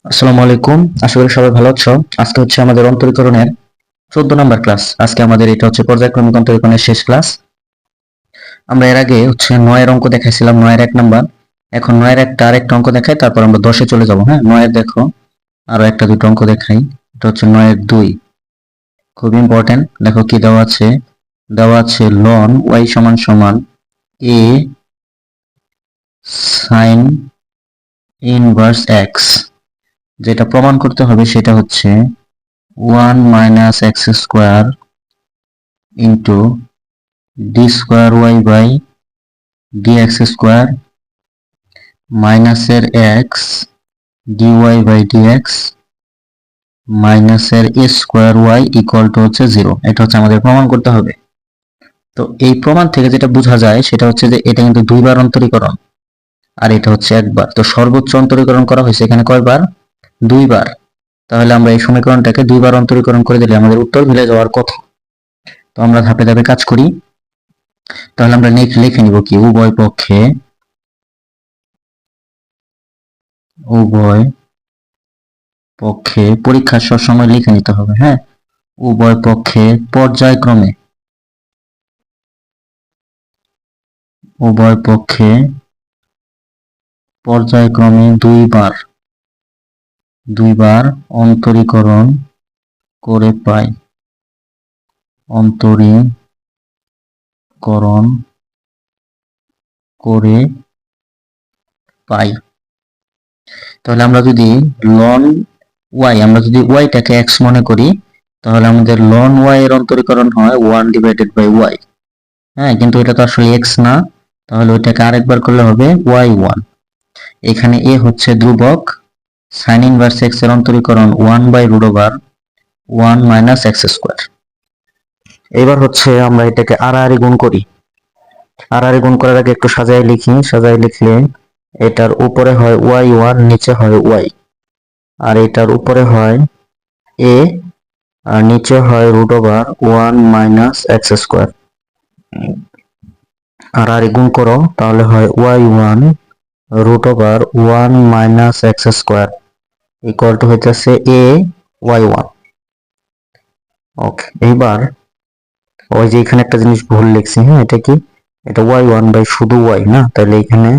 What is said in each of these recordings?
আসসালামু আলাইকুম। আশা করি সবাই ভালো আছো। আজকে হচ্ছে আমাদের অন্তরীকরণের 14 নাম্বার ক্লাস। আজকে আমাদের এটা হচ্ছে পর্যায়ক্রমিক অন্তরীকরণের শেষ ক্লাস। আমরা এর আগে হচ্ছে 9 এর অঙ্ক দেখাইছিলাম, 9 এর 1 নাম্বার। এখন 9 এর একটা আরেকটা অঙ্ক দেখাই, তারপর আমরা 10 এ চলে যাব। হ্যাঁ, 9 এর দেখো আরো একটা দুটো অঙ্ক দেখাই। এটা হচ্ছে 9 এর 2, খুব ইম্পর্টেন্ট। দেখো কি দেওয়া আছে। দেওয়া আছে ln y সমান সমান a sin ইনভার্স x। যেটা প্রমাণ করতে হবে সেটা হচ্ছে 1 minus x square into d square y by dx square মাইনাসের এক্স ডিওয়াই বাই ডিএক্স মাইনাসের a square y equal to হচ্ছে 0। এটা হচ্ছে আমাদের প্রমাণ করতে হবে। তো এই প্রমাণ থেকে যেটা বোঝা যায় সেটা হচ্ছে যে এটা কিন্তু দুইবার অন্তরীকরণ আর এটা হচ্ছে একবার। তো সর্বোচ্চ অন্তরীকরণ করা হয়েছে এখানে কয়বার? দুইবার। তাহলে আমরা এই সমীকরণটাকে দুইবার অন্তরীকরণ করে দিলে আমাদের উত্তর মিলে যাওয়ার কথা। তো আমরা ধাপে ধাপে কাজ করি। তাহলে আমরা লিখে নিব কি, উভয় পক্ষে পরীক্ষার সবসময় লিখে নিতে হবে। হ্যাঁ, উভয় পক্ষে পর্যায়ক্রমে উভয় পক্ষে পর্যায়ক্রমে দুইবার অন্তরীকরণ করে পাই। অন্তরীকরণ করে পাই। তাহলে আমরা যদি লন ওয়াই, আমরা যদি ওয়াইটাকে এক্স মনে করি, তাহলে আমাদের লন ওয়াই এর অন্তরীকরণ হয় 1 ডিভাইডেড বাই ওয়াই। হ্যাঁ, কিন্তু এটা তো আসলে এক্স না, তাহলে ওইটাকে আরেকবার করলে হবে y1। এখানে a হচ্ছে ধ্রুবক, sin ইনভার্স x এর অন্তরীকরণ 1 by root over 1 minus x square. এবার হচ্ছে আমরা এটাকে আড়াআড়ি গুণ করি। আড়াআড়ি গুণ করার আগে একটু সাজায় লিখি। সাজায় লিখলে এটার উপরে হয় y1, নিচে হয় y, আর এটার উপরে হয় a আর নিচে হয় root over 1 minus x square. আড়াআড়ি গুণ করো, তাহলে হয় y1 root over 1 minus x square equal to হইতেছে a y1। ওকে, এইবার ওই যে এখানে একটা জিনিস ভুল লিখছি। হ্যাঁ, এটা কি? এটা y1 বাই শুধু y না, তাহলে এখানে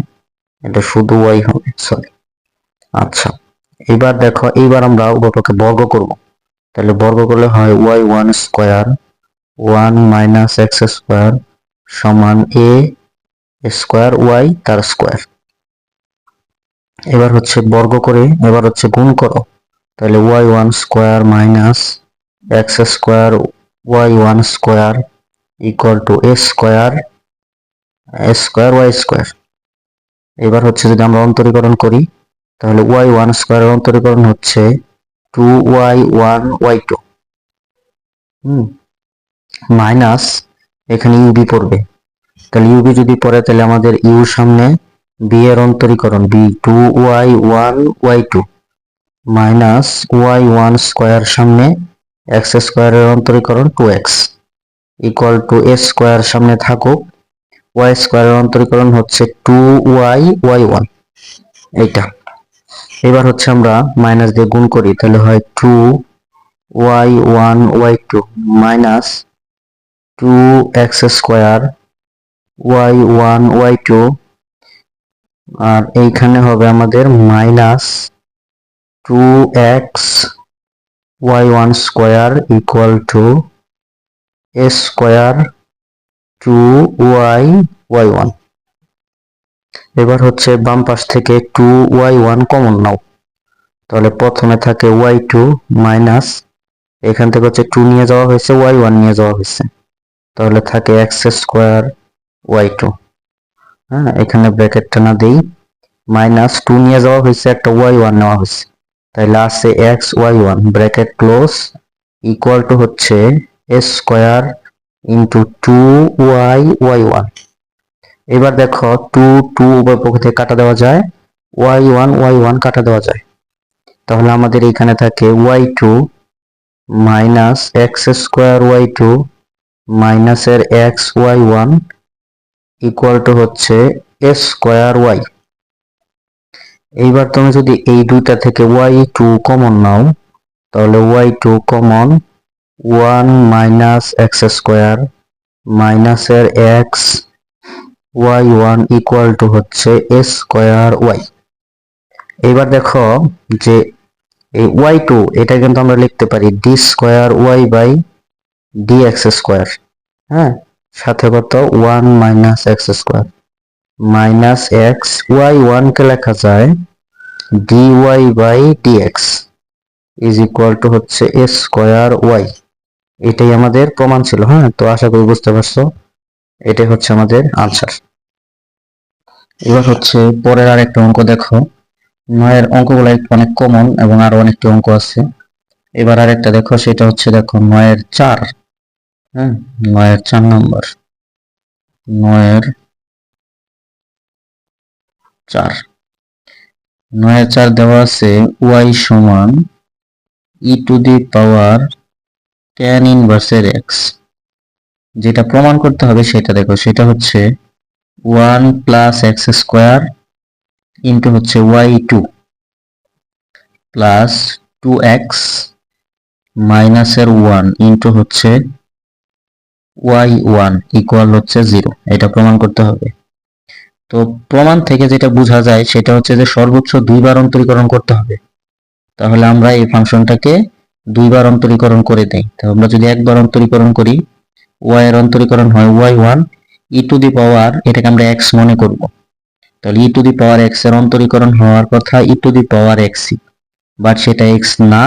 এটা শুধু y হবে, সরি। আচ্ছা, এবার দেখো, এইবার আমরা উভয়পক্ষে বর্গ করব। তাহলে বর্গ করলে হয় y1 square 1 minus x square সমান a স্কোয়ার y তার স্কোয়ার। এবার হচ্ছে বর্গ করে, এবার হচ্ছে গুণ করো। তাহলে y1 square minus x square y1 square equal to a square y square. এবার হচ্ছে যদি আমরা অন্তরীকরণ করি, তাহলে y1 স্কোয়ারের অন্তরীকরণ হচ্ছে 2y1 y2 মাইনাস এখানে ইউবি পড়বে। তাহলে ইউবি যদি পড়ে তাহলে আমাদের ইউ সামনে বি এর অন্তরীকরণ v 2y1 y2 minus y1 square সামনে এক্স স্কোয়ারের অন্তরীকরণ 2x equal to a square সামনে থাকুক, y স্কোয়ারের অন্তরীকরণ হচ্ছে 2y y1 এইটা। এবার হচ্ছে আমরা মাইনাস দিয়ে গুণ করি, তাহলে হয় 2y1 y2 minus 2x square y1 y2, আর এইখানে হবে আমাদের minus 2x y1 square equal to a square 2y y1। এবার হচ্ছে বাম পাশ থেকে 2y1 কমন নাও, তাহলে প্রথমে থাকে y2 মাইনাস এখান থেকে হচ্ছে 2 নিয়ে যাওয়া হয়েছে, y1 নিয়ে যাওয়া হয়েছে, তাহলে থাকে x স্কোয়ার y2। হ্যাঁ, এখানে ব্র্যাকেটটা না দেই, মাইনাস 2 নিয়ে যাওয়া হয়েছে, একটা y1 নেওয়া হয়েছে, তাহলে আছে x y1 bracket close equal to হচ্ছে a square into 2y y1। এবার দেখো 2 2 উভয় পক্ষ থেকে কাটা দেওয়া যায়, y1 y1 কাটা দেওয়া যায়, তাহলে আমাদের এখানে থাকে y2 minus x square y2 মাইনাসের x y1 ইকুয়াল টু হচ্ছে a স্কোয়ার y। এইবার তুমি যদি এই দুইটা থেকে y2 কমন নাও তাহলে y2 common 1 minus x square মাইনাসের এক্স y1 ইকুয়াল টু হচ্ছে এ স্কোয়ার ওয়াই। এইবার দেখো যে এই y2 এটা কিন্তু আমরা লিখতে পারি d square y by d x square. হ্যাঁ, সাথে কত 1 minus x square minus x y1 কে লেখা যায় dy by dx is equal to হচ্ছে এ স্কোয়ার ওয়াই। এটাই আমাদের প্রমাণ ছিল। হ্যাঁ, তো আশা করি বুঝতে পারছো, এটাই হচ্ছে আমাদের আনসার। এবার হচ্ছে পরের আরেকটা অঙ্ক দেখো। নয়ের অঙ্কগুলো অনেক কমন এবং আরো অনেকটি অঙ্ক আছে। এবার আরেকটা দেখো, সেটা হচ্ছে দেখো নয়ের 4। হ্যাঁ, নয়ের 4 নম্বর, নয়ের 4 নয়ের 4 দেওয়া আছে y সমান e to the power tan ইনভার্সের x। যেটা প্রমাণ করতে হবে সেটা দেখো, সেটা হচ্ছে 1 প্লাস এক্স স্কোয়ার ইন্টু হচ্ছে y2 প্লাস 2x মাইনাসের 1 ইন্টু হচ্ছে y1 ইকুয়াল হচ্ছে 0। এটা প্রমাণ করতে হবে। তো প্রমাণ থেকে যেটা বোঝা যায় সেটা হচ্ছে যে সর্বোচ্চ 2 বার অন্তরীকরণ করতে হবে। তাহলে আমরা এই ফাংশনটাকে 2 বার অন্তরীকরণ করে দেই। তো আমরা যদি একবার অন্তরীকরণ করি, y এর অন্তরীকরণ হয় y1 ই টু দি পাওয়ার, এটাকে আমরা x মনে করব। তাহলে ই টু দি পাওয়ার x এর অন্তরীকরণ হওয়ার কথা e to the power x, but সেটা x না,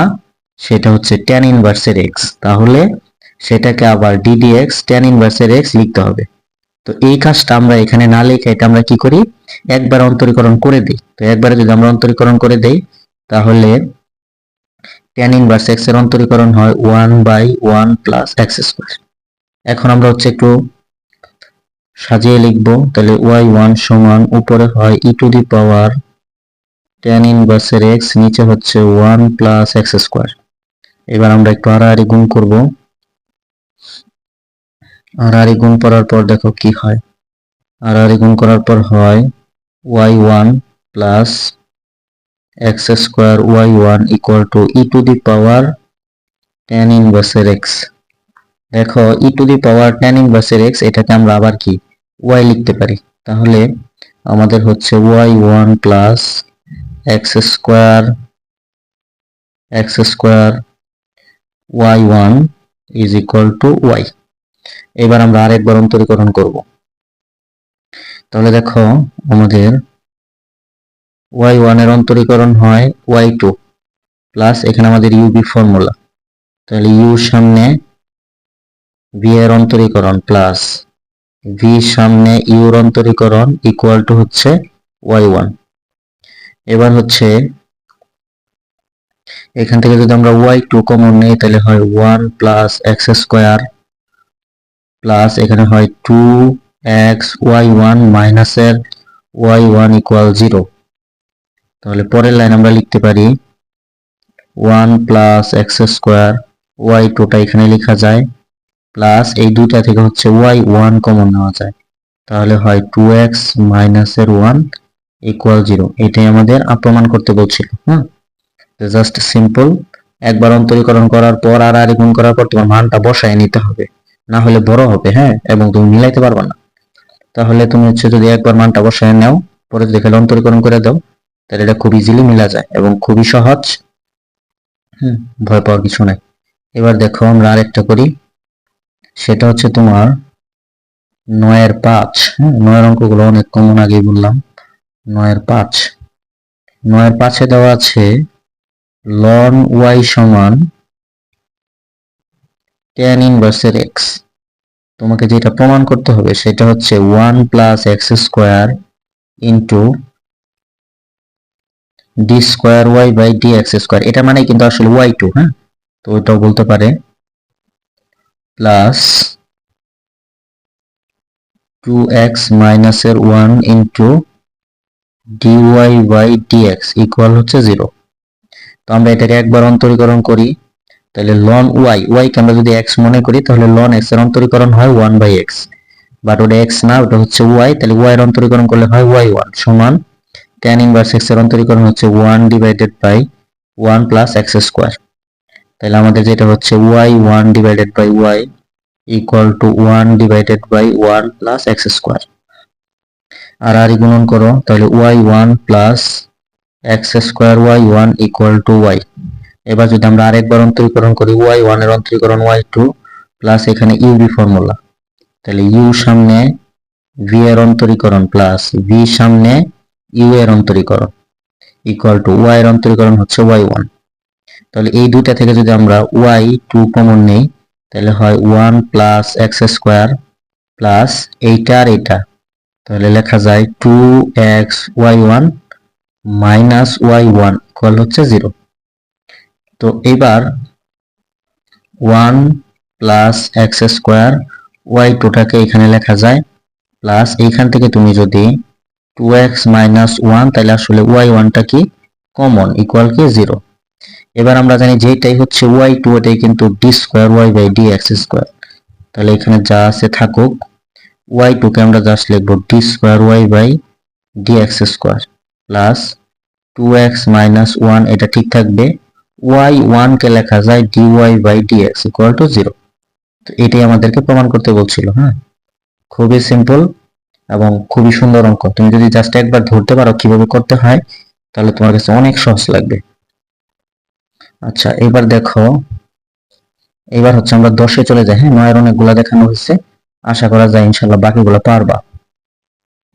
সেটা হচ্ছে tan ইনভার্সের x। তাহলে সেটাকে আবার ddx tan ইনভার্সের x লিখতে হবে। তো এই কাজটা আমরা এখানে না লিখে এটা আমরা কি করি, একবার অন্তরীকরণ করে দিই। তো একবারে যদি আমরা অন্তরীকরণ করে দেই তাহলে tan ইনভার্স x এর অন্তরীকরণ হয় 1 বাই 1 প্লাস এক্স স্কোয়ার। এখন আমরা হচ্ছে একটু সাজিয়ে লিখব। তাহলে y1 সমান উপরে হয় e to the power tan ইনভার্সের x, নিচে হচ্ছে 1 প্লাস এক্স স্কোয়ার। এবার আমরা একটু আড়াআড়ি গুণ করব। আড়াআড়ি গুণ করার পর দেখো কি হয়। আড়াআড়ি গুণ করার পর হয় y1 plus x square y1 equal to e to the power tan ইনভার্সের x। দেখো e to the power tan ইনভার্সের x, এটাকে আমরা আবার কি y লিখতে পারি। তাহলে আমাদের হচ্ছে y1 plus x square y1 is equal to y। এবার আমরা আরেকবার অন্তরীকরণ করব। তাহলে দেখো আমাদের y1 এর অন্তরীকরণ হয় y2 প্লাস এখানে আমাদের ইউবি ফর্মুলা, তাহলে ইউ সামনে ভি এর অন্তরীকরণ প্লাস ভি সামনে ইউর অন্তরীকরণ ইকুয়াল টু হচ্ছে y1। এবার হচ্ছে এখান থেকে যদি আমরা y2 কমন নেই তাহলে হয় 1 প্লাস এক্স স্কোয়ার প্লাস এখানে হয় 2x y1 মাইনাসের y1 ইকুয়াল 0। তাহলে পরের লাইন আমরা লিখতে পারি 1 প্লাস এক্স স্কোয়ার y2 টা এখানে লেখা যায় প্লাস এই দুইটা থেকে হচ্ছে y1 কমন নেওয়া যায়, তাহলে হয় 2x মাইনাসের 1 ইকুয়াল 0। এটাই আমাদের প্রমাণ করতে বলছিল। হ্যাঁ, জাস্ট সিম্পল একবার অন্তরীকরণ করার পর আর গুণ করার পর তোমার মানটা বসায় নিতে হবে, না হলে বড় হবে। হ্যাঁ, এবং তুমি মিলাইতে পারবে না। তাহলে তুমি হচ্ছে যদি একবার মানটা বসায় নাও, পরে যদি খালি অন্তরীকরণ করে দাও, তাহলে এটা খুব ইজিলি মিলা যায় এবং খুবই সহজ। ভয় পাওয়ার কিছু নাই। এবার দেখো আমরা আরেকটা করি, সেটা হচ্ছে তোমার 9 এর 5। নয়ের অঙ্কগুলো অনেক কমন, আগেই বললাম। 9 এর 5 এ দেওয়া আছে ln y সমান tan ইনভার্সের x। তোমাকে যেটা প্রমাণ করতে হবে সেটা হচ্ছে 1 plus x square into d square y by d x square. এটা মানে কিন্তু আসলে y2। হ্যাঁ, তো ওটাও বলতে পারে প্লাস 2x মাইনাসের 1 into dy by dx equal হচ্ছে 0। তো আমরা এটাকে একবার অন্তরীকরণ করি, তাহলে ln y কে আমরা যদি x মনে করি তাহলে ln x এর অন্তরীকরণ হয় 1 বাই x, বাট ওটা x না, ওটা হচ্ছে y। তাহলে y এর অন্তরীকরণ করলে হয় y1 সমান tan ইনভার্স x এর অন্তরীকরণ হচ্ছে 1 divided by 1 plus x square. তাহলে আমাদের যেটা হচ্ছে y1 divided by y equal to 1 divided by 1 plus x square. আর গুণন করো, তাহলে y1 plus x square y1 equal to y। এবার যদি আমরা আরেকবার অন্তরীকরণ করি, y1 এর অন্তরীকরণ y2 প্লাস এখানে u ফর্মুলা, তাহলে u সামনে v এর অন্তরীকরণ প্লাস v সামনে u এর অন্তরীকরণ ইকুয়াল টু y এর অন্তরীকরণ হচ্ছে y1। তাহলে এই দুইটা থেকে যদি আমরা y2 কমন নেই, তাহলে হয় 1 প্লাস x স্কয়ার প্লাস এইটা আর এটা, তাহলে লেখা যায় 2x y1 minus y1 equal হচ্ছে 0। তো এবার 1 প্লাস x স্কয়ার y2 টাকে এখানে লেখা যায় প্লাস এইখান থেকে তুমি যদি 2x মাইনাস 1, তাহলে আসলে y1 টা কি কমন ইকুয়াল কি 0। এবার আমরা জানি যে এটাই হচ্ছে y2, এটাই কিন্তু d square y by dx square. তাহলে এখানে যা আছে থাকুক, y2 কে আমরা জাস্ট লিখব d square y by dx square plus 2x minus 1, এটা ঠিক থাকবে। y1 কে লেখা যায় dy by dx equal to 0। তো এটাই আমাদেরকে প্রমাণ করতে বলছিল। হ্যাঁ, খুবই সিম্পল এবং খুবই সুন্দর অঙ্ক। তুমি যদি জাস্ট একবার ধরতে পারো কিভাবে করতে হয়, তাহলে তোমার কাছে অনেক সহজ লাগবে। আচ্ছা, এবার দেখো, এবার হচ্ছে আমরা 10-এ চলে যাই। হ্যাঁ, 9-এর অনেকগুলা দেখানো হয়েছে, আশা করা যায় ইনশাল্লাহ বাকিগুলো পারবা।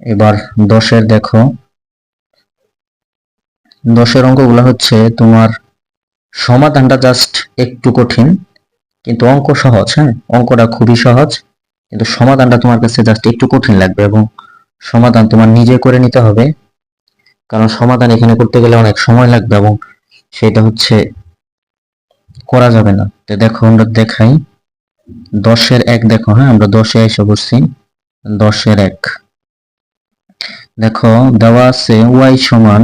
এবার 10-এর দেখো, 10-এর অঙ্কগুলো হচ্ছে তোমার সমাধানটা জাস্ট একটু কঠিন, কিন্তু অঙ্ক সহজ। হ্যাঁ, অঙ্কটা খুবই সহজ, কিন্তু সমাধানটা তোমার কাছে জাস্ট একটু কঠিন লাগবে এবং সমাধান তোমার নিজে করে নিতে হবে, কারণ সমাধান এখানে করতে গেলে অনেক সময় লাগবে এবং সেটা হচ্ছে করা যাবে না। তো দেখো আমরা দেখাই 10-এর 1 দেখো। হ্যাঁ, আমরা 10-এ এসে বসছি। 10-এর 1 দেখো, দেওয়া আছে y সমান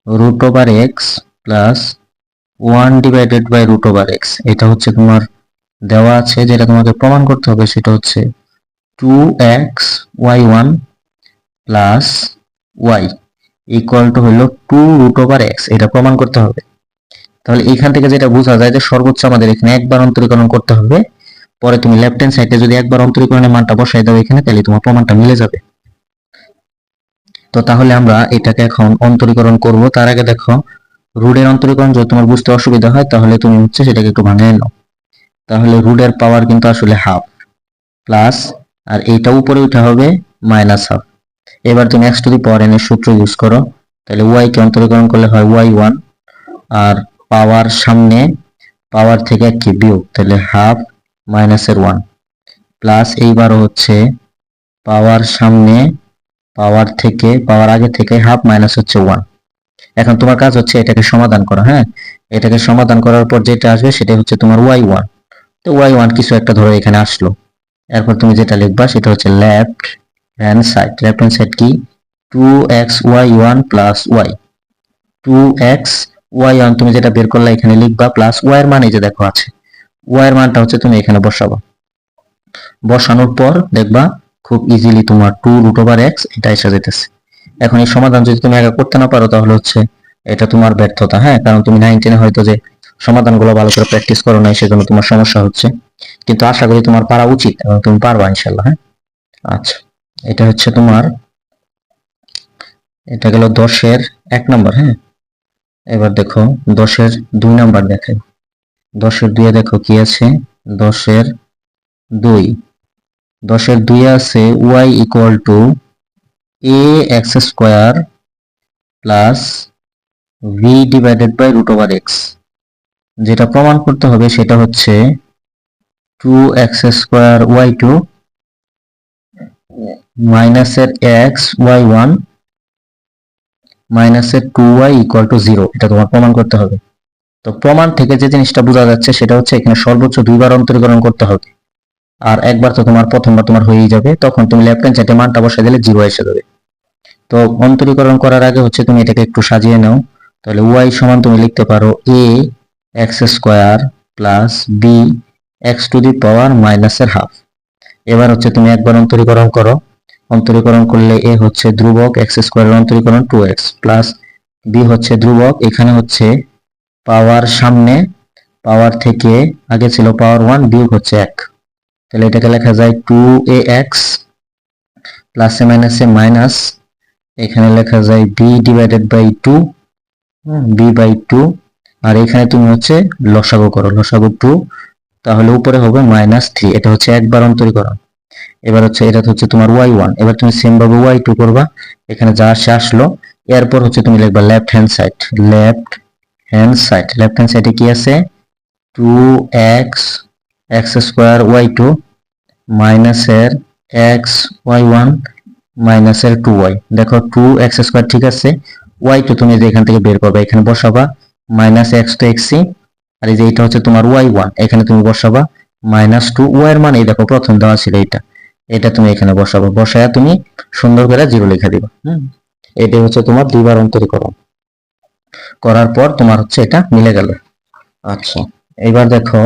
root over x plus 1 divided by root over x. এটা হচ্ছে তোমার দেওয়া আছে, যেটা তোমাকে প্রমাণ করতে হবে সেটা হচ্ছে 2x y1 plus y equal two হলো 2 রুট ওভার এক্স। এটা প্রমাণ করতে হবে। তাহলে এইখান থেকে যেটা বোঝা যায় যে সর্বোচ্চ আমাদের এখানে একবার অন্তরীকরণ করতে হবে, পরে তুমি লেফট হ্যান্ড সাইডে যদি একবার অন্তরীকরণের মানটা বসাই দাও এখানে, তাহলে তোমার প্রমাণটা মিলে যাবে। তো তাহলে আমরা এটাকে এখন অন্তরীকরণ করব। তার আগে দেখো, রুটের অন্তরীকরণ যদি তোমার বুঝতে অসুবিধা হয় তাহলে তুমি হচ্ছে সেটাকে একটু ভাঙিয়ে নাও। তাহলে রুটের পাওয়ার কিন্তু আসলে হাফ প্লাস, আর এইটা উপরে উঠা হবে মাইনাস হাফ। এবার তুমি x to the power n এর সূত্র ইউজ করো, তাহলে y কে অন্তরীকরণ করলে হয় y1, আর পাওয়ার সামনে পাওয়ার থেকে কি বিয়োগ, তাহলে হাফ মাইনাসের 1 প্লাস, এইবারও হচ্ছে পাওয়ার সামনে পাওয়ার থেকে পাওয়ার আগে থেকে হাফ মাইনাস হচ্ছে 1। এখন তোমার কাজ হচ্ছে এটাকে সমাধান করা। হ্যাঁ, এটাকে সমাধান করার পর যেটা আসবে সেটা হচ্ছে তোমার y1। তো y1 কিছু একটা ধরো এখানে আসলো, এরপর তুমি যেটা লিখবা সেটা হচ্ছে left hand side. Left hand side কি 2x y1 plus y, 2x y1 তুমি যেটা বের করলে এখানে লিখবা প্লাস y এর মান এই যে দেখো আছে, y এর মানটা হচ্ছে তুমি এখানে বসাবা। বসানোর পর দেখবা খুব ইজিলি তোমার 2 রুট ওভার x এটা এসে যেতেছে। এখন এই সমাধান যদি তুমি আগে করতে না পারো তাহলে হচ্ছে এটা তোমার ব্যর্থতা। হ্যাঁ, কারণ তুমি 9-10 হয়তো যে সমাধানগুলো ভালো করে প্র্যাকটিস করো না, সেজন্য তোমার সমস্যা হচ্ছে, কিন্তু আশা করি তোমার পারা উচিত এবং তুমি পারবা ইনশাআল্লাহ। হ্যাঁ, আচ্ছা, এটা হচ্ছে তোমার, এটা গেল 10-এর 1 নাম্বার। হ্যাঁ, এবার দেখো 10-এর 2 নাম্বার দেখাই। 10-এর 2-এ দেখো কি আছে, 10-এর 2, 10-এর 2-এ আছে y equal to a x square plus v divided by root over x। যেটা প্রমাণ করতে হবে সেটা হচ্ছে 2x স্কয়ার y2 মাইনাসের x y1 মাইনাসের 2y ইকুয়াল টু 0। এটা তোমার প্রমাণ করতে হবে। তো প্রমাণ থেকে যে জিনিসটা বোঝা যাচ্ছে সেটা হচ্ছে এখানে সর্বোচ্চ 2বার অন্তরীকরণ করতে হবে, আর একবার তো তোমার প্রথমবার তোমার হয়েই যাবে, তখন তুমি লেফট হ্যান্ড সাইডে মানটা বসাই দিলে 0 এসে যাবে। তো অন্তরীকরণ করার আগে হচ্ছে তুমি এটাকে একটু সাজিয়ে নাও। তাহলে y সমান তুমি লিখতে পারো a x square plus b x to the power মাইনাসের হাফ। এবার হচ্ছে তুমি একবার অন্তরীকরণ করো, অন্তরীকরণ করলে এ হচ্ছে ধ্রুবক, এক্স স্কোয়ারের অন্তরীকরণ 2x প্লাস বি হচ্ছে ধ্রুবক, এখানে হচ্ছে পাওয়ার সামনে, পাওয়ার থেকে আগে ছিল পাওয়ার 1 বিয়োগ হচ্ছে 1, তাহলে এটাকে লেখা যায় 2ax প্লাসে মাইনাসে মাইনাস, এখানে লেখা যায় b divided by 2, b by 2, আর এখানে তুমি হচ্ছে লসাগু করো, লসাগু 2, তাহলে উপরে হবে -3, এটা হচ্ছে একবার অন্তরীকরণ। এবার হচ্ছে এটা হচ্ছে তোমার y1, এবার তুমি সেম ভাবে y2 করবা, এখানে যা আসে আসলো, এরপর হচ্ছে তুমি লিখবা left hand side, left hand side, left hand সাইডে কি আছে 2x x স্কয়ার y2 মাইনাসের x y1 মাইনাসের 2y, দেখো 2x স্কয়ার ঠিক আছে, y2 তুমি যে এখান থেকে বের করবে, এখানে বসাবা -x তো xই, আর এই যে এটা হচ্ছে তোমার y1, এখানে তুমি বসাবা -2, y এর মান এই দেখো প্রথম দেওয়া ছিল এটা, এটা তুমি এখানে বসাবো, বসায়া তুমি সুন্দর করে 0 লিখে দিবা। এটাই হচ্ছে তোমার দুইবার অন্তরীকরণ করার পর তোমার হচ্ছে এটা মিলে গেল। আচ্ছা, এবার দেখো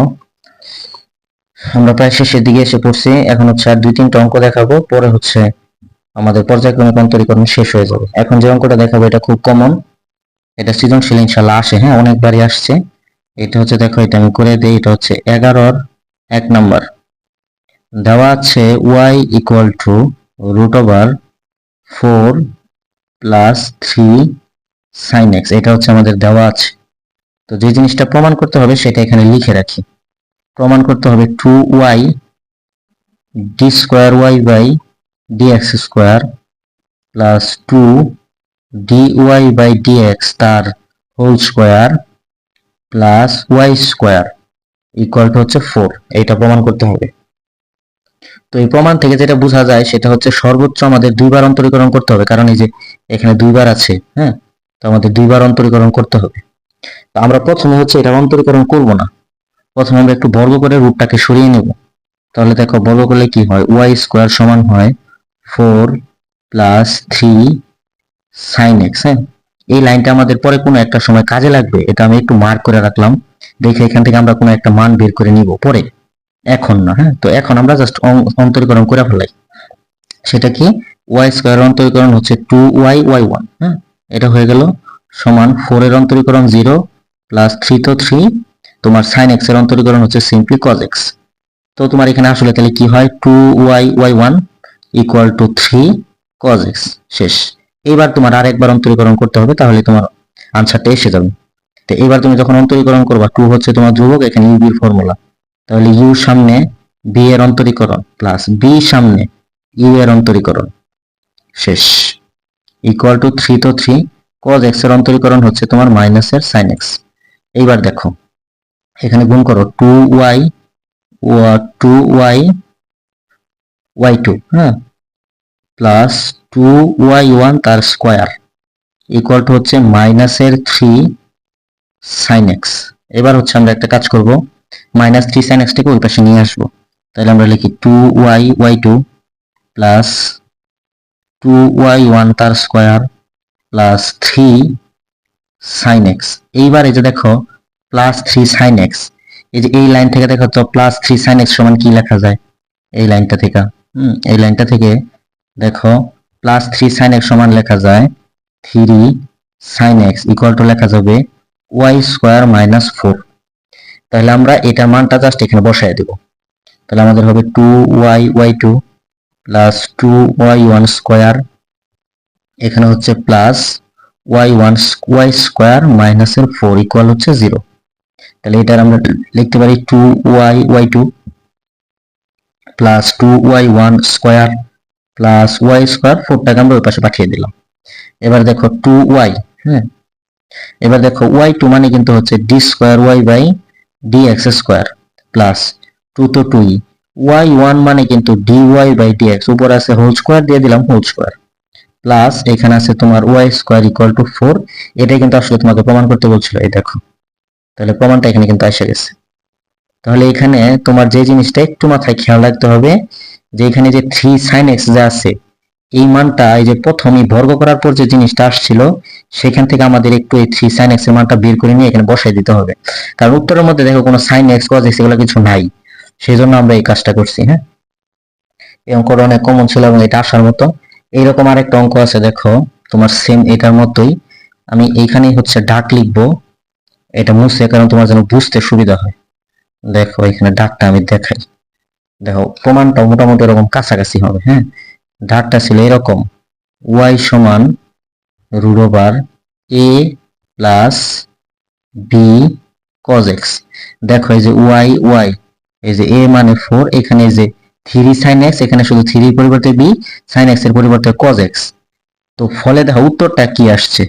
আমরা প্রায় শেষের দিকে এসে পড়ছি, এখন হচ্ছে আর 2-3টা অঙ্ক দেখাবো, পরে হচ্ছে আমাদের পর্যায়ক্রমিক অন্তরীকরণ শেষ হয়ে যাবে। এখন যে অঙ্কটা দেখাবো এটা খুব কমন, এটা সৃজনশীল ইনশাআল্লাহ আসে, হ্যাঁ অনেকবারই আসছে। এটা হচ্ছে দেখো, এটা আমি করে দেই, এটা হচ্ছে 11-র 1 নাম্বার, দেওয়া আছে y equal two √4 plus 3 sin x, এটা হচ্ছে আমাদের দেওয়া আছে। তো যে জিনিসটা প্রমাণ করতে হবে সেটা এখানে লিখে রাখি। প্রমাণ করতে হবে 2y d square y by dx square plus 2 dy by dx তার whole square plus y square equal to হচ্ছে 4, এইটা প্রমাণ করতে হবে। তো এই প্রমাণ থেকে যেটা বোঝা যায় সেটা হচ্ছে সর্বোচ্চ আমাদের দুইবার অন্তরীকরণ করতে হবে, কারণ এই যে এখানে দুইবার আছে, হ্যাঁ, তো আমাদের দুইবার অন্তরীকরণ করতে হবে। তো আমরা প্রথমে হচ্ছে এটা অন্তরীকরণ করব না, প্রথমে আমরা একটু বর্গ করে রুটটাকে সরিয়ে নেব। তাহলে দেখো বর্গ করলে কি হয়, y স্কোয়ার সমান হয় 4 প্লাস 3 sin x, হ্যাঁ, এই লাইনটা আমাদের পরে কোনো একটা সময় কাজে লাগবে, এটা আমি একটু মার্ক করে রাখলাম, দেখে এখান থেকে আমরা কোনো একটা মান বের করে নিব পরে, এখন না, হ্যাঁ। তো এখন আমরা জাস্ট অন্তরীকরণ করে ফেলাই, সেটা কি y স্কয়ার অন্তরীকরণ হচ্ছে 2y y1, হ্যাঁ, এটা হয়ে গেল সমান 4 এর অন্তরীকরণ 0 প্লাস 3 তো 3, তোমার sin x এর অন্তরীকরণ হচ্ছে সিম্পলি cos x। তো তোমার এখানে আসলে তাহলে কি হয় 2y y1 equal two 3 cos x, শেষ। এইবার তোমার আরেকবার অন্তরীকরণ করতে হবে, তাহলে তোমার আনসারটা এসে যাবে। তো এবার তুমি যখন অন্তরীকরণ করবা, 2 হচ্ছে তোমার ধ্রুবক, এখানে u এর ফর্মুলা, তাহলে u সামনে b এর অন্তরীকরণ প্লাস b সামনে u এর অন্তরীকরণ, শেষ, ইকুয়াল টু 3 তো 3 cos x এর অন্তরীকরণ হচ্ছে তোমার মাইনাসের sin x। এইবার দেখো এখানে গুণ করো 2y y2, হ্যাঁ, প্লাস 2y1 তার স্কয়ার ইকুয়াল টু হচ্ছে মাইনাসের 3 sin x। এবার হচ্ছে আমরা একটা কাজ করব, -3 sin x টাকে ওই পাশে নিয়ে আসবো, তাহলে আমরা লিখি 2y y2 প্লাস 2y1 তার স্কয়ার প্লাস 3 sin x। এইবার এই যে দেখো প্লাস 3 sin x, এই যে এই লাইন থেকে দেখো তো প্লাস 3 sin x সমান কি লেখা যায়, এই লাইনটা থেকে, এই লাইনটা থেকে দেখো প্লাস 3 sin x সমান লেখা যায় 3 sin x ইকুয়াল টু লেখা যাবে y স্কয়ার মাইনাস 4। তাহলে আমরা এটার মানটা জাস্ট এখানে বসায় দেব, তাহলে আমাদের হবে 2y y2 plus 2y1 square, এখানে হচ্ছে প্লাস y1 y স্কয়ার মাইনাসের 4 ইকুয়াল হচ্ছে 0। তাহলে এটার আমরা লিখতে পারি 2y y2 plus 2y1 square plus y square, 4টাকে আমরা ওই পাশে পাঠিয়ে দিলাম। এবার দেখো 2y, হ্যাঁ, এবার দেখো y2 মানে কিন্তু হচ্ছে d square y by dx square plus 2 তো 2y, y1 মানে কিন্তু dy বাই dx, উপর আছে হোল স্কয়ার দিয়ে দিলাম হোল স্কয়ার, প্লাস এখানে আছে তোমার y স্কয়ার ইকুয়াল টু 4, এটাই কিন্তু আসলে তোমাকে প্রমাণ করতে বলছিল, এই দেখো, তাহলে প্রমাণটা এখানে কিন্তু এসে গেছে। তাহলে এখানে তোমার যে জিনিসটা একটু মাথায় খেয়াল রাখতে হবে, যে এখানে যে 3 sin x যা আছে, এই মানটা এই যে প্রথমে বর্গ করার পর যে জিনিসটা আসছিল সেখান থেকে আমাদের একটু এই 3 sin x এর মানটা বের করে নিয়ে এখানে বসাই দিতে হবে, কারণ উত্তরের মধ্যে দেখো কোনো sin x cos x এগুলো কিছু নাই, সেই জন্য আমরা এই কাজটা করছি, হ্যাঁ। এই অঙ্কটা অনেক কমন ছিল এবং এটা আসার মতো। এইরকম আরেকটা অঙ্ক আছে দেখো, তোমার সেম এটার মতোই। আমি এইখানেই হচ্ছে ডাক লিখবো, এটা মুছে, কারণ তোমার যেন বুঝতে সুবিধা হয়। দেখো এখানে ডাকটা আমি দেখাই, দেখো প্রমাণটা মোটামুটি এরকম কাছাকাছি হবে। হ্যাঁ, ডাকটা ছিল এরকম, ওয়াই সমান root over a plus B cos x. দেখো এই যে ওয়াই ওয়াই, এই যে এ মানে 4, এখানে এই যে 3 sin x, এখানে শুধু 3 এর পরিবর্তে বি, sin x এর পরিবর্তে cos x। তো ফলে দেখো উত্তরটা কি আসছে,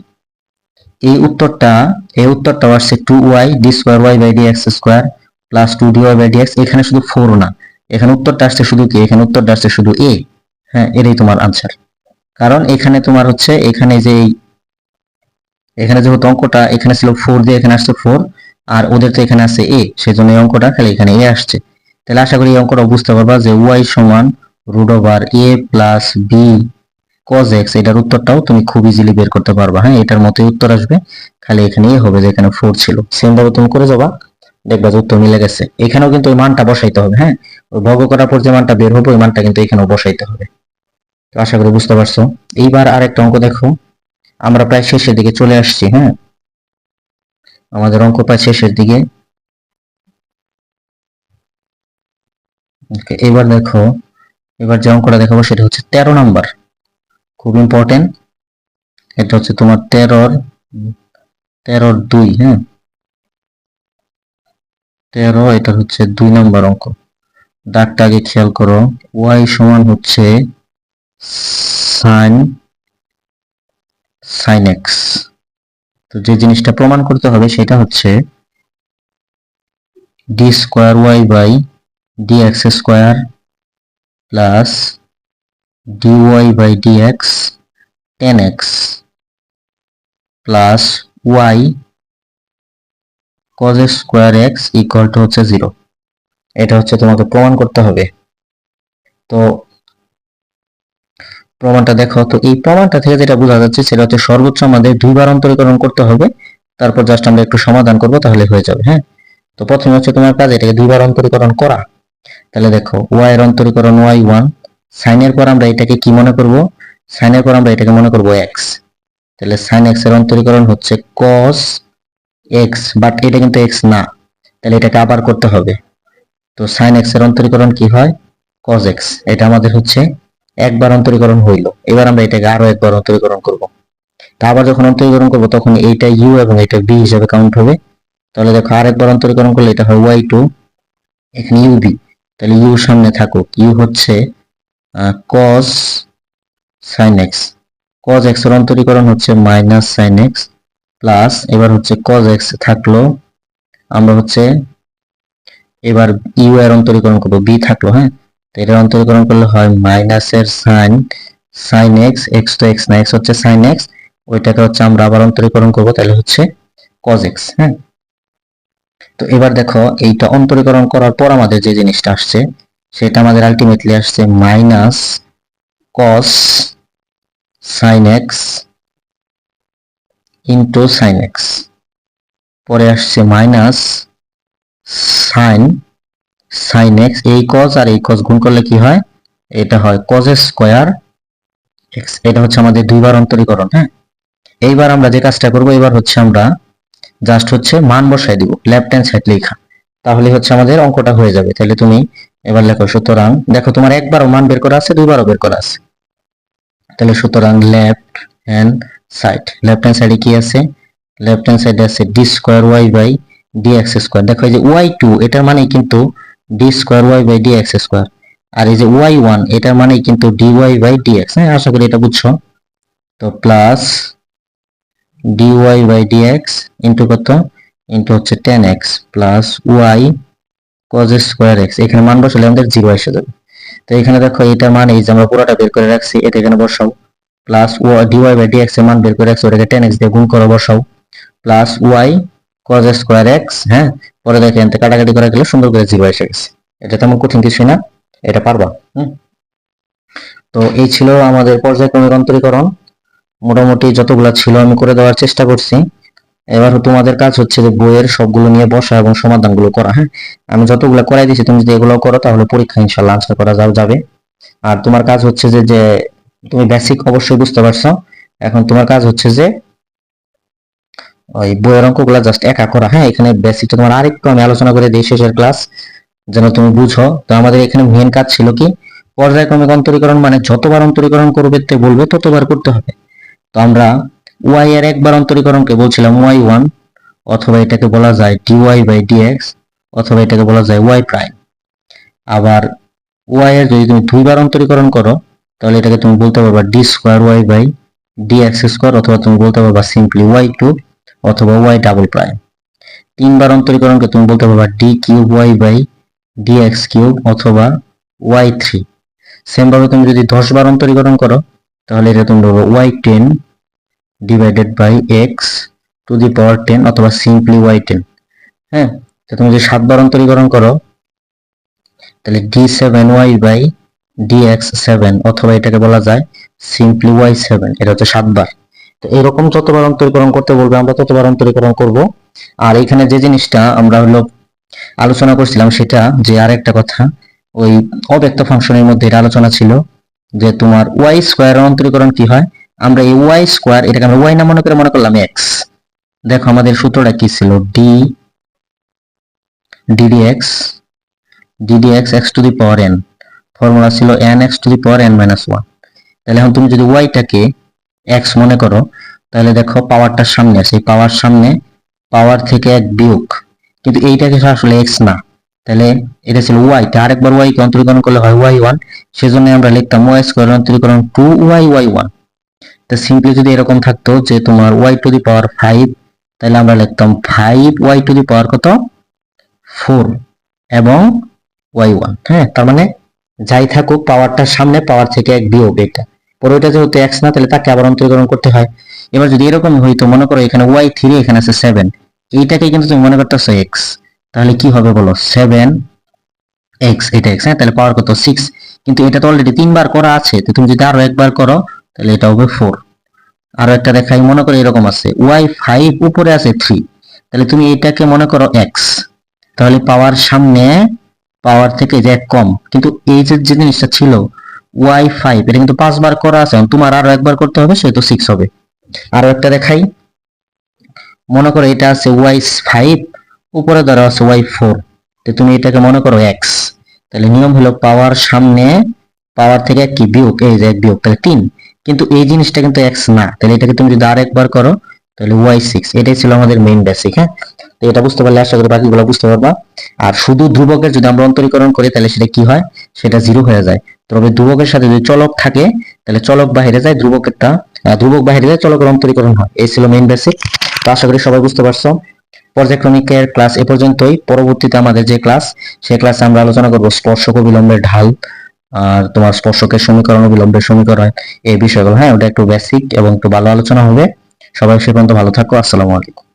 এই উত্তরটা আসছে 2y d square y by dx square plus 2dy by dx। এখানে শুধু 4 না, এখানে উত্তরটা আসছে শুধু কি, এখানে উত্তরটা আসছে শুধু a। হ্যাঁ, এটাই তোমার আনসার। কারণ এখানে তোমার হচ্ছে এখানে যে এখানে যেহেতু অঙ্কটা এখানে ছিল 4 দিয়ে, এখানে আসছে 4, আর ওদের তো এখানে আছে a, সেজন্য এই অঙ্কটা খালি এখানে a আসছে। তাহলে আশা করি এই অঙ্কটা বুঝতে পারবা যে y সমান root over a plus b cos x, এটার উত্তরটাও তুমি খুব ইজিলি বের করতে পারবা। হ্যাঁ, এটার মতোই উত্তর আসবে, খালি এখানে a হবে, যে এখানে 4 ছিল। সেম ভাবে তুমি করে যাবা, দেখবা যে উত্তর মিলে গেছে। এখানেও কিন্তু ওই মানটা বসাইতে হবে। হ্যাঁ, ওই বর্গ করার পর যে মানটা বের হবে ওই মানটা কিন্তু এখানেও বসাইতে হবে। তো আশা করি বুঝতে পারছো। এইবার আরেকটা অঙ্ক দেখো, আমরা প্রায় শেষের দিকে চলে আসছি। হ্যাঁ, আমাদের অঙ্ক প্রায় শেষের দিকে। এবার দেখো, এবার যে অঙ্কটা দেখাবো সেটা হচ্ছে 13 নাম্বার, খুব ইম্পর্টেন্ট। এটা হচ্ছে তোমার 13 2। হ্যাঁ, 13, এটা হচ্ছে 2 নাম্বার অঙ্ক। দাগটা আগে খেয়াল করো, ওয়াই সমান হচ্ছে সাইন সাইন এক্স। তো যে জিনিসটা প্রমাণ করতে হবে সেটা হচ্ছে d square y by d x square plus d y by d x tan x plus y cos square x equal to হচ্ছে 0। এটা হচ্ছে তোমাকে প্রমাণ করতে হবে। তো প্রমাণটা দেখো, তো এই প্রমাণটা থেকে যেটা বোঝা যাচ্ছে সেটা হচ্ছে সর্বোচ্চ আমাদের 2 বার অন্তরীকরণ করতে হবে, তারপর জাস্ট আমরা একটু সমাধান করব, তাহলে হয়ে যাবে। হ্যাঁ, তো প্রথমে হচ্ছে তোমার কাজ এটাকে 2 বার অন্তরীকরণ করা। তাহলে দেখো y এর অন্তরীকরণ y1, sin এর পর আমরা এটাকে কি মনে করব, sin এর পর আমরা এটাকে মনে করব x। তাহলে sin x এর অন্তরীকরণ হচ্ছে cos x, বাট এটা কিন্তু x না, তাহলে এটাকে আবার করতে হবে। তো sin x এর অন্তরীকরণ কি হয়, cos x। এটা আমাদের হচ্ছে একবার অন্তরীকরণ হইল, এবার আমরা এটাকে আরো একবার অন্তরীকরণ করব। তা আবার যখন অন্তরীকরণ করব তখন এইটা u এবং এটা b হিসেবে কাউন্ট হবে। তাহলে দেখো আরেকবার অন্তরীকরণ করলে এটা হয় y2, এখানে uv। তাহলে u সামনে থাকুক, u হচ্ছে cos sin x। cos x এর অন্তরীকরণ হচ্ছে মাইনাস sin x প্লাস, এবার হচ্ছে cos x থাকলো, আমরা হচ্ছে এবার u এর অন্তরীকরণ করব, b থাকলো। হ্যাঁ, তো এটার অন্তরীকরণ করলে হয় মাইনাস এর sin sin x, x তো x না, x হচ্ছে sin x, ওইটাকে হচ্ছে আমরা আবার অন্তরীকরণ করব, তাহলে হচ্ছে cos x। হ্যাঁ, তো এবার দেখো এইটা অন্তরীকরণ করার পর আমাদের যে জিনিসটা আসছে সেটা আমাদের আলটিমেটলি আসছে minus cos sin x into sin x, পরে আসছে মাইনাস sin sin x, এই cos আর এই cos গুণ করলে কি হয়, এটা হয় cos স্কয়ার x। এটা হচ্ছে আমাদের 2 বার অন্তরীকরণ। হ্যাঁ, এইবার আমরা যে কাজটা করব, এবার হচ্ছে আমরা জাস্ট হচ্ছে মান বসাই দিব, লেফট হ্যান্ড সাইড লেখা, তাহলে হচ্ছে আমাদের অঙ্কটা হয়ে যাবে। তাহলে তুমি এবার লেখো, সুতরাং দেখো তোমার একবারও মান বের করা আছে, দুইবারও বের করা আছে। তাহলে সুতরাং লেফট হ্যান্ড সাইডে কি আছে, লেফট হ্যান্ড সাইডে আছে d square y by d x square. দেখো এই যে y2 এটার মানে কিন্তু d square y by d x square, আর এই যে y1 এটার মানে কিন্তু d y by d x. হ্যাঁ, আশা করি এটা বুঝছো। তো plus dy by dx into কত, ইন্টু হচ্ছে 10x plus y cos square x। এখানে মান বসালে আমাদের 0 এসে যাবে। তো এখানে দেখো এটা মান এই যে আমরা পুরোটা বের করে রাখছি, এটা এখানে বসাও, প্লাস dy বাই dx এর মান বের করে রাখছি, ওটাকে 10x দিয়ে গুণ করে বসাও, plus y cos square x। হ্যাঁ, পরে দেখেন কাটাকাটি করে গেলে সুন্দর করে 0 এসে গেছে। এটা তেমন কঠিন কিছুই না, এটা পারবা। তো এই ছিল আমাদের পর্যায়ক্রমিক অন্তরীকরণ। মোটামুটি যতগুলা ছিল আমি করে দেওয়ার চেষ্টা করছি। এবার তোমাদের কাজ হচ্ছে যে বইয়ের সবগুলো নিয়ে বসা এবং সমাধানগুলো করা। হ্যাঁ, আমি যতগুলো করাই দিয়েছি তুমি যদি এগুলো করো তাহলে পরীক্ষা ইনশাল্লাহ আনসার করা যাবে। আর তোমার কাজ হচ্ছে যে যে তুমি বেসিক অবশ্যই বুঝতে পারছো। এখন তোমার কাজ হচ্ছে যে ওই বইয়ের অঙ্কগুলো জাস্ট একা করা। হ্যাঁ, এখানে বেসিকটা তোমার আরেকটু আমি আলোচনা করে দিই শেষের ক্লাস, যেন তুমি বুঝো। তো আমাদের এখানে মেন কাজ ছিল কি, পর্যায়ক্রমিক অন্তরীকরণ মানে যতবার অন্তরীকরণ করবে বলবে ততবার করতে হবে। তো আমরা ওয়াই এর একবার অন্তরীকরণকে বলছিলাম ওয়াই ওয়ান, অথবা এটাকে বলা যায় ডিওয়াই বাই ডিএক্স, অথবা এটাকে বলা যায় ওয়াই প্রাইম। আবার ওয়াই এর যদি তুমি দুইবার অন্তরীকরণ করো তাহলে এটাকে তুমি বলতে পারবা d square y by dx square, অথবা তুমি বলতে পারবা সিম্পলি ওয়াই টু অথবা ওয়াই ডাবল প্রাইম। তিনবার অন্তরীকরণকে তুমি বলতে পারবা d cube y by dx cube অথবা ওয়াই থ্রি। সেম ভাবে তুমি যদি 10 বার অন্তরীকরণ করো তাহলে এটা তুমি বলবো y ten divided by x to the power 10 অথবা সিম্পলি ওয়াই টেন। হ্যাঁ, তো তুমি যদি 7 বার অন্তরীকরণ করো তাহলে d seven y by dx seven, অথবা এটাকে বলা যায় সিম্পলি ওয়াই সেভেন। এটা হচ্ছে 7 বার। তো এরকম যতবার অন্তরীকরণ করতে বলবে আমরা ততবার অন্তরীকরণ করব। আর এখানে যে জিনিসটা আমরা আলোচনা করছিলাম সেটা যে আরেকটা কথা, ওই অব্যক্ত ফাংশনের মধ্যে এটা আলোচনা ছিল যে তোমার ওয়াই স্কোয়ার অন্তরীকরণ কি হয়। আমরা এই ওয়াই স্কোয়ার এটাকে আমরা ওয়াই না মনে করলাম এক্স। দেখো আমাদের সূত্রটা কি ছিল, d d x x to the power n, formula ছিল n x to the power n minus one. তাহলে এখন তুমি যদি ওয়াইটাকে এক্স মনে করো তাহলে দেখো পাওয়ারটার সামনে আছে, পাওয়ার সামনে পাওয়ার থেকে এক বিয়োগ, কিন্তু এইটাকে আসলে এক্স না, তাহলে এটা ছিল ওয়াই। আরেকবার ওয়াই কে অন্তরীকরণ করলে হয় ওয়াই ওয়ান, সেজন্য আমরা লিখতাম ওয়াই স্কোয়ার অন্তরীকরণ টু ওয়াই ওয়াই ওয়ান। তো সিম্পলি যদি এরকম থাকতো যে তোমার y to the power five, তাহলে আমরা লিখতাম five y to the power কত, ফোর এবং ওয়াই ওয়ান। হ্যাঁ, তার মানে যাই থাকুক পাওয়ারটার সামনে পাওয়ার থেকে এক বিয়োগ এটা। পরে ওইটা যেহেতু এক্স না তাহলে তাকে আবার অন্তরীকরণ করতে হয়। এবার যদি এরকম হইতো, মনে করো এখানে ওয়াই থ্রি এখানে আছে সেভেন, এইটাকে কিন্তু তুমি মনে করতেছো এক্স, তাহলে কি হবে বলো, সেভেন এক্স, এটা এক্স। হ্যাঁ, তাহলে পাওয়ার কত, সিক্স। কিন্তু এটা তো অলরেডি তিনবার করা আছে, তো তুমি যদি আরো একবার করো তাহলে এটা হবে ফোর। আরো একটা দেখাই, মনে করো এরকম আছে ওয়াই ফাইভ উপরে আছে থ্রি, তাহলে তুমি এটাকে মনে করো এক্স, তাহলে পাওয়ার সামনে পাওয়ার থেকে যে এক কম, কিন্তু এই যে জিনিসটা ছিল ওয়াই ফাইভ এটা কিন্তু পাঁচবার করা আছে, তোমার আরো একবার করতে হবে, সেহেতু সিক্স হবে। আরো একটা দেখাই, মনে করো এটা আছে ওয়াই ফাইভ উপরে ধরা আছে ওয়াই ফোর, তো তুমি এটাকে মনে করো এক্স, তাহলে নিয়ম হলো পাওয়ার সামনে পাওয়ার থেকে কি বিয়োগ, এই যে এক বিয়োগ, তাহলে তিন। কিন্তু এই জিনিসটা কিন্তু এক্স না, তাহলে এটাকে তুমি যদি আরেকবার করো তাহলে ওয়াই সিক্স। এটাই ছিল আমাদের মেইন বেসিক। হ্যাঁ, তো এটা বুঝতে পারলে আশা করি বাকিগুলো বুঝতে পারবা। আর শুধু ধ্রুবকের যদি আমরা অন্তরীকরণ করি তাহলে সেটা কি হয়, সেটা জিরো হয়ে যায়। তবে ধ্রুবকের সাথে যদি চলক থাকে তাহলে চলক বাহিরে যায়, ধ্রুবক বাহিরে যায়, চলকের অন্তরীকরণ হয়। এই ছিল মেইন বেসিক। তো আশা করি সবাই বুঝতে পারছো। পর্যায়ক্রমিকের ক্লাস এ পর্যন্তই। পরবর্তীতে আমাদের যে ক্লাস, সেই ক্লাসে আমরা আলোচনা করব স্পর্শক ও বিলম্বের ঢাল, আর তোমার স্পর্শকের সমীকরণ ও বিলম্বের সমীকরণ, এই বিষয়গুলো। হ্যাঁ, ওটা একটু বেসিক এবং একটু ভালো আলোচনা হবে। সবাই সে পর্যন্ত ভালো থাকো। আসসালামু আলাইকুম।